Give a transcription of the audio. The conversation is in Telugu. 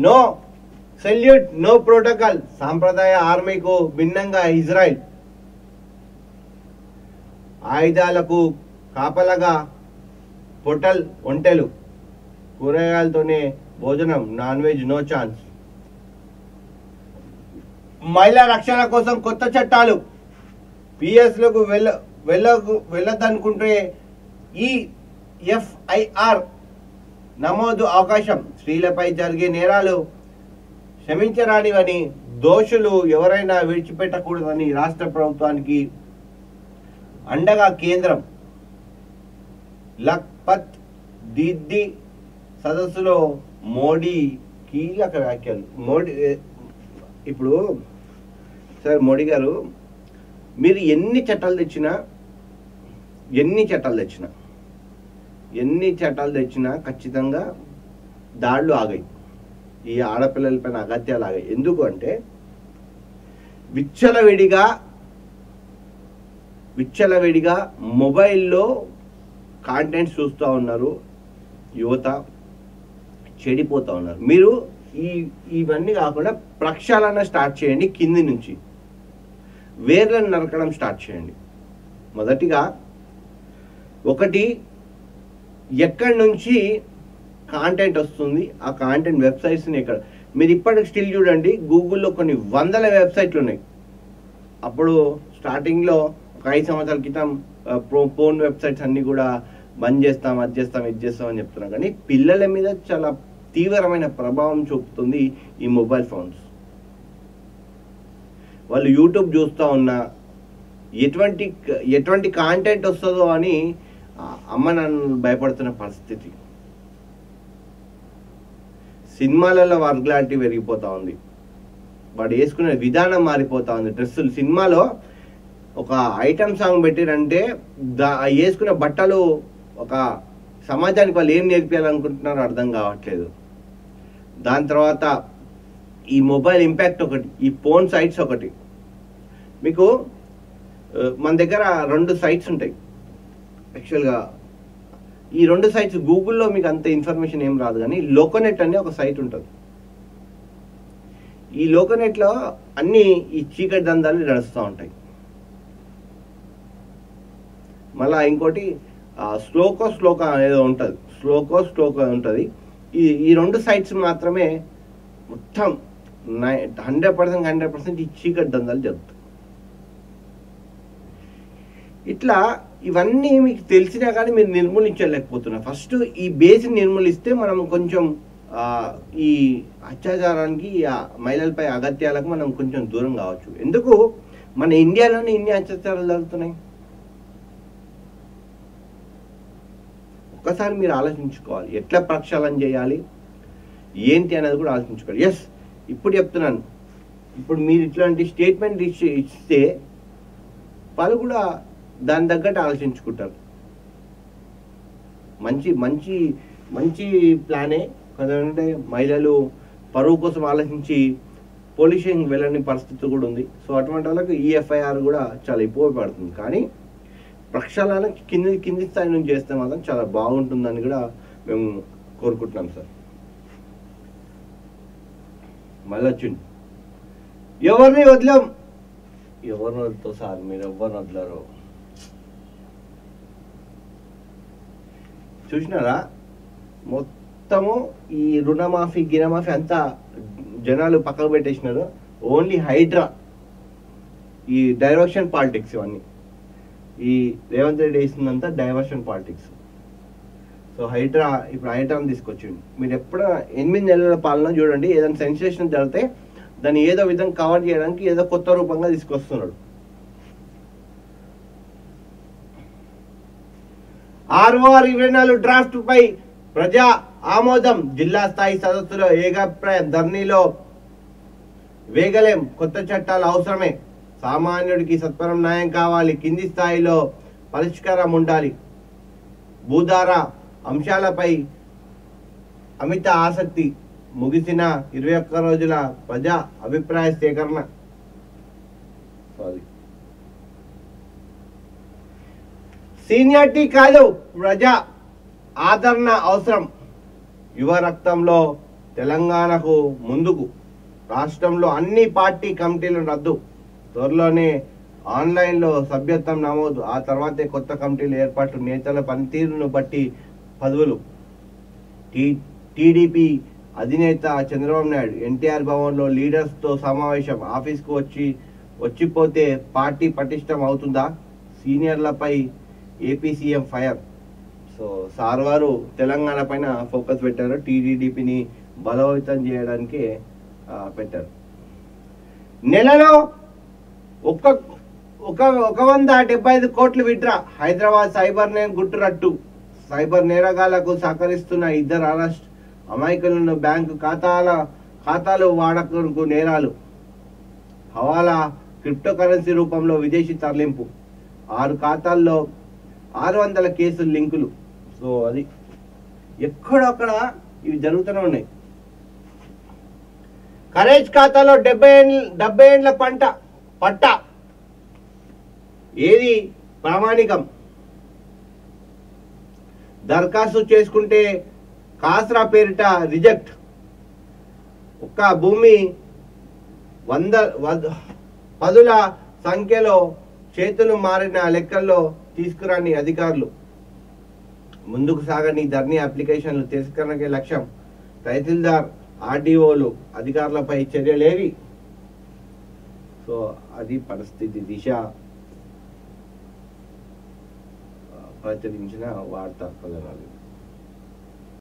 No salute, no protocol. సాంప్రదాయ ఆర్మీకు భిన్నంగా ఇజ్రాయెల్. ఆయుధాలకు కాపలగా పొటల్ ఒంటెలు. కూరగాయలతోనే భోజనం, నాన్ వెజ్ నో ఛాన్స్. మహిళా రక్షణ కోసం కొత్త చట్టాలు. పిఎస్లకు వెళ్ళదనుకుంటే ఈ ఎఫ్ఐఆర్ నమోదు అవకాశం. స్త్రీలపై జరిగే నేరాలు క్షమించరానివని, దోషులు ఎవరైనా విడిచిపెట్టకూడదని రాష్ట్ర ప్రభుత్వానికి అండగా కేంద్రం. లఖ్పత్ దీదీ సదస్సులో మోడీ కీలక వ్యాఖ్యలు. ఇప్పుడు సార్ మోడీ గారు, మీరు ఎన్ని చట్టాలు తెచ్చినా ఖచ్చితంగా దాడులు ఆగాయి. ఈ ఆడపిల్లలపైన అగత్యాలు ఆగాయి. ఎందుకు అంటే విచ్చలవిడిగా మొబైల్లో కాంటెంట్స్ చూస్తూ ఉన్నారు. యువత చెడిపోతూ ఉన్నారు. మీరు ఇవన్నీ కాకుండా ప్రక్షాళన స్టార్ట్ చేయండి. కింది నుంచి వేర్లను నరకడం స్టార్ట్ చేయండి. మొదటిగా ఒకటి, ఎక్కడి నుంచి కాంటెంట్ వస్తుంది, ఆ కాంటెంట్ వెబ్సైట్స్ని ఎక్కడ. మీరు ఇప్పటికి స్టిల్ చూడండి, గూగుల్లో కొన్ని వందల వెబ్సైట్లు ఉన్నాయి. అప్పుడు స్టార్టింగ్లో ఒక 5 సంవత్సరాల క్రితం పోర్న్ వెబ్సైట్స్ అన్నీ కూడా బంద్ చేస్తాం, అది చేస్తాం, ఇది చేస్తాం అని చెప్తున్నాం. కానీ పిల్లల మీద చాలా తీవ్రమైన ప్రభావం చూపుతుంది ఈ మొబైల్ ఫోన్స్. వాళ్ళు యూట్యూబ్ చూస్తూ ఉన్నా ఎటువంటి కాంటెంట్ వస్తుందో అని అమ్మ నాన్న భయపడుతున్న పరిస్థితి. సినిమాలలో వర్గ్లాంటి పెరిగిపోతూ ఉంది. వాడు వేసుకునే విధానం మారిపోతూ ఉంది. డ్రెస్సులు, సినిమాలో ఒక ఐటమ్ సాంగ్ పెట్టిరంటే వేసుకునే బట్టలు ఒక సమాజానికి వాళ్ళు ఏం నేర్పించాలనుకుంటున్నారో అర్థం కావట్లేదు. దాని తర్వాత ఈ మొబైల్ ఇంపాక్ట్ ఒకటి, ఈ ఫోన్ సైట్స్ ఒకటి. మీకు మన దగ్గర 2 సైట్స్ ఉంటాయి యాక్చువల్గా. ఈ 2 సైట్స్ గూగుల్లో మీకు అంత ఇన్ఫర్మేషన్ ఏం రాదు, కానీ లోకోనెట్ అనే ఒక సైట్ ఉంటుంది. ఈ లోకోనెట్లో అన్నీ ఈ చీకటి దందాలు నడుస్తూ ఉంటాయి. మళ్ళీ ఇంకోటి స్లోకో అనేది ఉంటుంది. స్లోకో ఉంటుంది. ఈ 2 సైట్స్ మాత్రమే మొత్తం 100% ఈ చీకటి దందాలు జరుగుతాయి. ఇట్లా ఇవన్నీ మీకు తెలిసినా కానీ మీరు నిర్మూలించలేకపోతున్నారు. ఫస్ట్ ఈ బేస్ని నిర్మూలిస్తే మనం కొంచెం ఈ అత్యాచారానికి, మహిళలపై అగత్యాలకు మనం కొంచెం దూరం కావచ్చు. ఎందుకు మన ఇండియాలోనే ఇన్ని అత్యాచారాలు జరుగుతున్నాయి? ఒక్కసారి మీరు ఆలోచించుకోవాలి. ఎట్లా ప్రక్షాళన చేయాలి ఏంటి అనేది కూడా ఆలోచించుకోవాలి. ఎస్, ఇప్పుడు చెప్తున్నాను. ఇప్పుడు మీరు ఇట్లాంటి స్టేట్మెంట్ ఇస్తే వాళ్ళు కూడా దాని తగ్గట్టు ఆలోచించుకుంటారు. మంచి మంచి మంచి ప్లానే. ఎందుకంటే మహిళలు పరువు కోసం ఆలోచించి పోలీస్ స్టేషన్కి వెళ్ళని పరిస్థితి కూడా ఉంది. సో అటువంటి వాళ్ళకి ఈ ఎఫ్ఐఆర్ కూడా చాలా ఉపయోగపడుతుంది. కానీ ప్రక్షాళన కింది స్థాయి నుంచి చేస్తే మాత్రం చాలా బాగుంటుందని కూడా మేము కోరుకుంటున్నాం సార్. మళ్ళీ వచ్చింది, ఎవరిని వదులుతో సార్, మీరు ఎవరిని వదలరు. చూసినారా, మొత్తము ఈ రుణమాఫీ గిరమాఫీ అంతా జనాలు పక్కకు పెట్టేసినారు. ఓన్లీ హైడ్రా, ఈ డైవర్షన్ పాలిటిక్స్, ఇవన్నీ ఈ రేవంత్ రెడ్డి వేసిందంతా డైవర్షన్ పాలిటిక్స్. సో ఇప్పుడు హైడ్రాని తీసుకొచ్చింది. మీరు ఎప్పుడో 8 నెలల పాలన చూడండి, ఏదైనా సెన్సేషన్ జరిగితే దాన్ని ఏదో విధంగా కవర్ చేయడానికి ఏదో కొత్త రూపంగా తీసుకొస్తున్నాడు. ROR 24 డ్రాఫ్ట్ పై ప్రజా ఆమోదం. జిల్లా స్థాయి సదస్సులో ఏకాభిప్రాయం. ధర్నీలో వేగలేం, కొత్త చట్టాలు అవసరమే. సామాన్యుడికి సత్వరం న్యాయం కావాలి, కింది స్థాయిలో పరిష్కారం ఉండాలి. భూధార అంశాలపై అమిత ఆసక్తి. ముగిసిన 21 రోజుల ప్రజా అభిప్రాయ సేకరణ. సీనియారిటీ కాదు, ప్రజా ఆదరణ అవసరం. యువ రక్తంలో తెలంగాణకు ముందుకు. రాష్ట్రంలో అన్ని పార్టీ కమిటీలను రద్దు, త్వరలోనే ఆన్లైన్లో సభ్యత్వం నమోదు, ఆ తర్వాతే కొత్త కమిటీలు ఏర్పాట్లు, నేతల పనితీరును బట్టి పదవులు. టీడీపీ అధినేత చంద్రబాబు నాయుడు ఎన్టీఆర్ భవన్లో లీడర్స్తో సమావేశం. ఆఫీస్కు వచ్చిపోతే పార్టీ పటిష్టం అవుతుందా? సీనియర్లపై AP CM fire. So sir వారు తెలంగాణ పైన ఫోకస్ పెట్టారు, టీడీపీని బలోపేతం చేయడానికి పెట్టారు. నెలలో 175 కోట్లు విత్డ్రా. హైదరాబాద్ సైబర్ నేరం గుట్టురట్టు. సైబర్ నేరగాళ్లకు సహకరిస్తున్న 2 అరెస్ట్. అమాయకులను బ్యాంకు ఖాతాలు వాడకకు నేరాలు. హవాలా క్రిప్టో కరెన్సీ రూపంలో విదేశీ తరలింపు. 6 ఖాతాల్లో 600 కేసులు లింకులు. సో అది ఎక్కడొక్కడ ఇవి జరుగుతూనే ఉన్నాయి. కరేజ్ ఖాతాలో 70 ఏండ్ల పట్ట ఏది ప్రామాణికం? దరఖాస్తు చేసుకుంటే కాస్రా పేరిట రిజెక్ట్. ఒక్క భూమి పదుల సంఖ్యలో చేతులు మారిన లెక్కల్లో తీసుకురాని అధికారులు. ముందుకు సాగని ధరణి అప్లికేషన్లు తిరస్కరణకే లక్ష్యం. తహసీల్దార్, ఆర్డీఓలు అధికారులపై చర్యలేవి. సో అది పరిస్థితి. దిశ ప్రచురించిన వార్తా కథనాలు.